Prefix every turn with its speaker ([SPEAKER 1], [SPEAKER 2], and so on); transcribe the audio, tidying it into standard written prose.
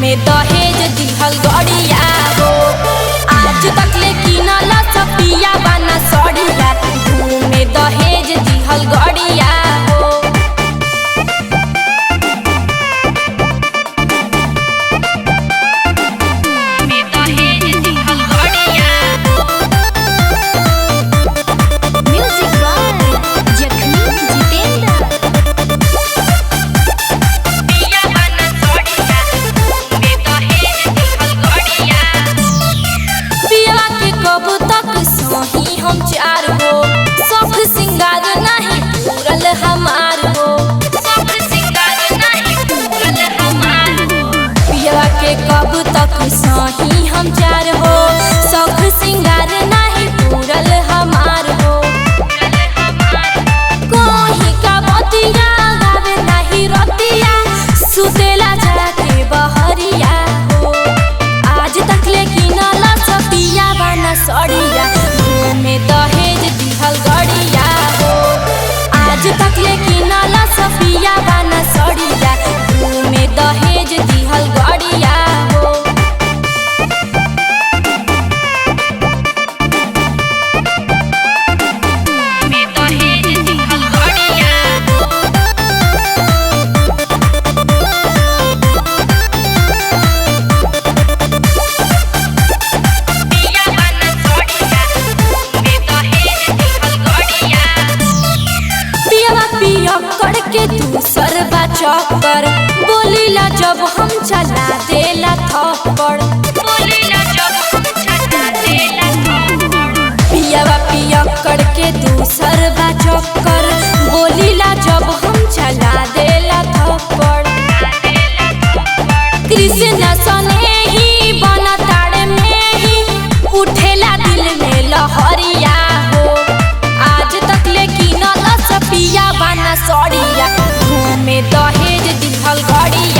[SPEAKER 1] में दहेज दिहल गड़िया हो। आज तक ले किनल सपिया बना सड़िया, में दहेज दिहल गड़िया हो। हम चार हो सब सिंगार नहीं पूरल हमार हो, सब सिंगार नहीं पूरल हमार हो। पिया के कब तक सही हम चार हो, सब सिंगार नहीं पूरल हमार हो। कोही का बतिया गावे नहीं रतिया, सुतेला जाके बहरिया हो। आज तक ले किनल सपिया बना सड़िया, में दहेज दिहल गड़िया हो। आज तक ले किनल सपिया बना सड़िया, में दहेज दिहल गड़िया हो। में दहेज दिहल गड़िया हो। के दूसर बा चौकर बोलीला जब हम चला देला थप्पड़, बोलीला जब हम चला देला थप्पड़। पिया करके दूसर बा चौकर बोलीला जब हम चला देला थप्पड़। कृष्ण सने ही बना ताड़े में ही उठेला दिल में लहरिया हो। आज तक ले किनल सपिया बना सड़िया, में दहेज दिहल गड़िया।